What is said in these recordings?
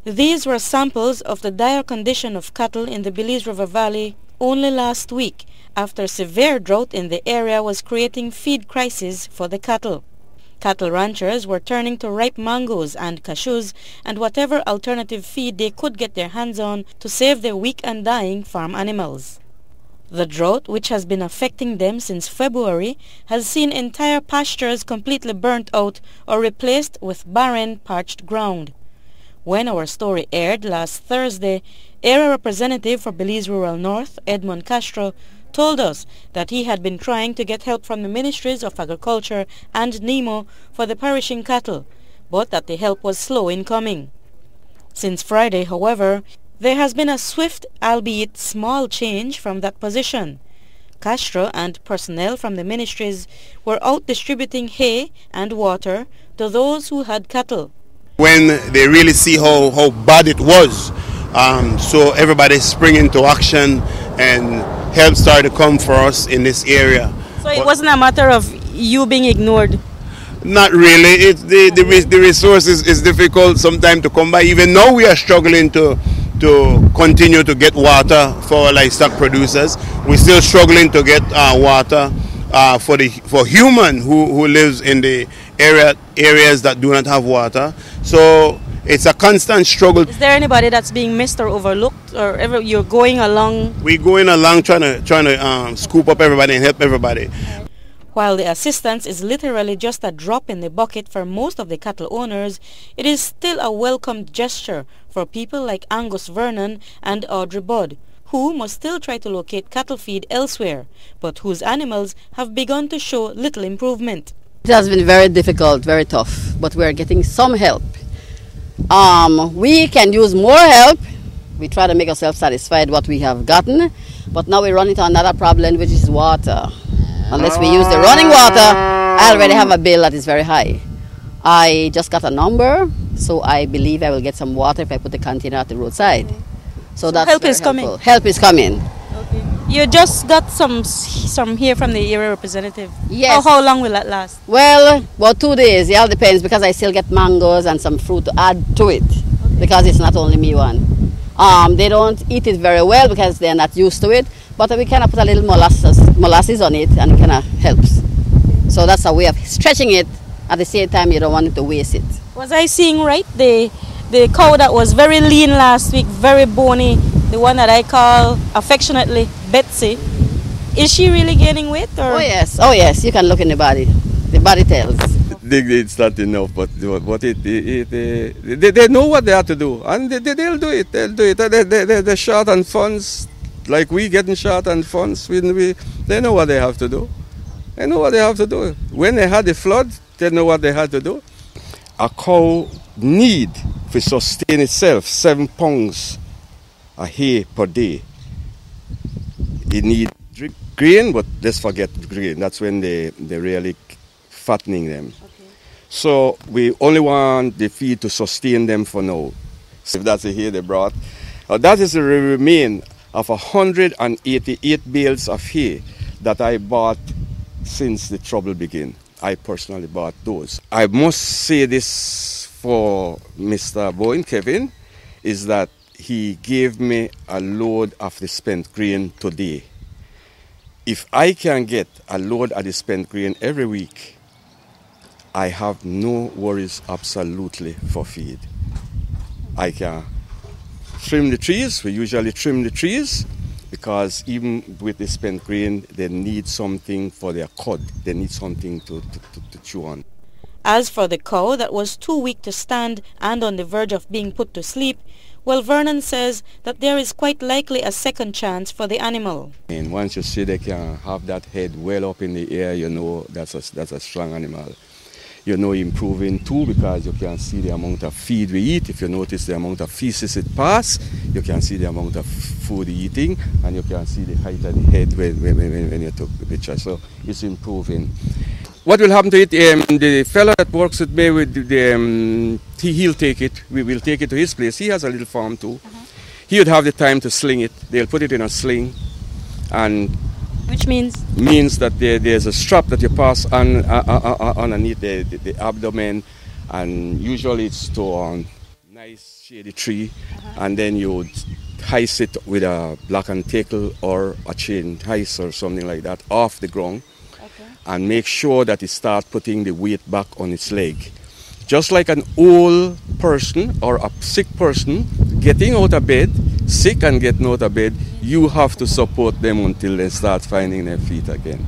These were samples of the dire condition of cattle in the Belize River Valley only last week, after severe drought in the area was creating feed crisis for the cattle. Cattle ranchers were turning to ripe mangoes and cashews and whatever alternative feed they could get their hands on to save their weak and dying farm animals. The drought, which has been affecting them since February, has seen entire pastures completely burnt out or replaced with barren, parched ground. When our story aired last Thursday, Area Representative for Belize Rural North, Edmond Castro, told us that he had been trying to get help from the Ministries of Agriculture and NEMO for the perishing cattle, but that the help was slow in coming. Since Friday, however, there has been a swift, albeit small, change from that position. Castro and personnel from the ministries were out distributing hay and water to those who had cattle. When they really see how bad it was, so everybody spring into action and help started to come for us in this area. So it wasn't a matter of you being ignored? Not really. The resources is difficult sometimes to come by. Even now we are struggling to continue to get water for our livestock producers. We're still struggling to get water for human who lives in the areas that do not have water. So it's a constant struggle. Is there anybody that's being missed or overlooked, or ever you're going along? We're going along trying to scoop up everybody and help everybody. While the assistance is literally just a drop in the bucket for most of the cattle owners, it is still a welcomed gesture for people like Angus Vernon and Audrey Budd, who must still try to locate cattle feed elsewhere, but whose animals have begun to show little improvement. It has been very difficult, very tough, but we are getting some help. We can use more help. We try to make ourselves satisfied what we have gotten, but now we run into another problem, which is water. Unless we use the running water, I already have a bill that is very high. I just got a number, so I believe I will get some water if I put the container at the roadside. So that's help is coming. Help is coming. Okay. You just got some here from the area representative. Yes. How long will that last? Well, about 2 days. It all depends, because I still get mangoes and some fruit to add to it, because it's not only me one. They don't eat it very well because they're not used to it, but we kind of put a little molasses on it, and it kind of helps. So that's a way of stretching it. At the same time, you don't want it to waste it. Was I seeing right? The cow that was very lean last week, very bony, the one that I call affectionately Betsy, is she really gaining weight? Or? Oh yes, you can look in the body. The body tells. It's not enough, but they know what they have to do, and they'll do it. They're short on funds, like we getting short on funds. They know what they have to do. They know what they have to do. When they had the flood, they know what they had to do. A cow need to sustain itself 7 pounds of hay per day. It need grain, but let's forget grain. That's when they really fattening them. Okay. So we only want the feed to sustain them for now. So if that's the hay they brought, that is the remain of 188 bales of hay that I bought since the trouble began. I personally bought those. I must say this for Mr. Bowen Kevin, is that he gave me a load of the spent grain today. If I can get a load of the spent grain every week, I have no worries absolutely for feed. I can trim the trees. We usually trim the trees, because even with the spent grain, they need something for their cud. They need something to chew on. As for the cow that was too weak to stand and on the verge of being put to sleep, well, Vernon says that there is quite likely a second chance for the animal. And once you see they can have that head well up in the air, you know that's a strong animal. You know improving too, because you can see the amount of feed we eat. If you notice the amount of feces it passes, you can see the amount of food eating, and you can see the height of the head when you took the picture. So it's improving. What will happen to it? The fellow that works with me, he'll take it. We will take it to his place. He has a little farm too. He would have the time to sling it. They'll put it in a sling, and which means that there's a strap that you pass on underneath the abdomen, and usually it's to nice shady tree, and then you would heist it with a block and tackle or a chain heist or something like that off the ground, and make sure that it starts putting the weight back on its leg. Just like an old person or a sick person getting out of bed, sick and getting out of bed, you have to support them until they start finding their feet again.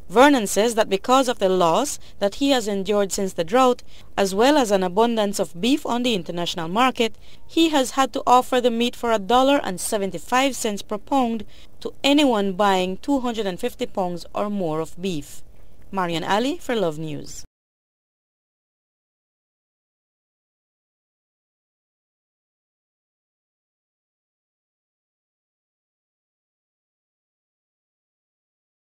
Vernon says that because of the loss that he has endured since the drought, as well as an abundance of beef on the international market, he has had to offer the meat for $1.75 per pound to anyone buying 250 pounds or more of beef. Marian Ali for Love News.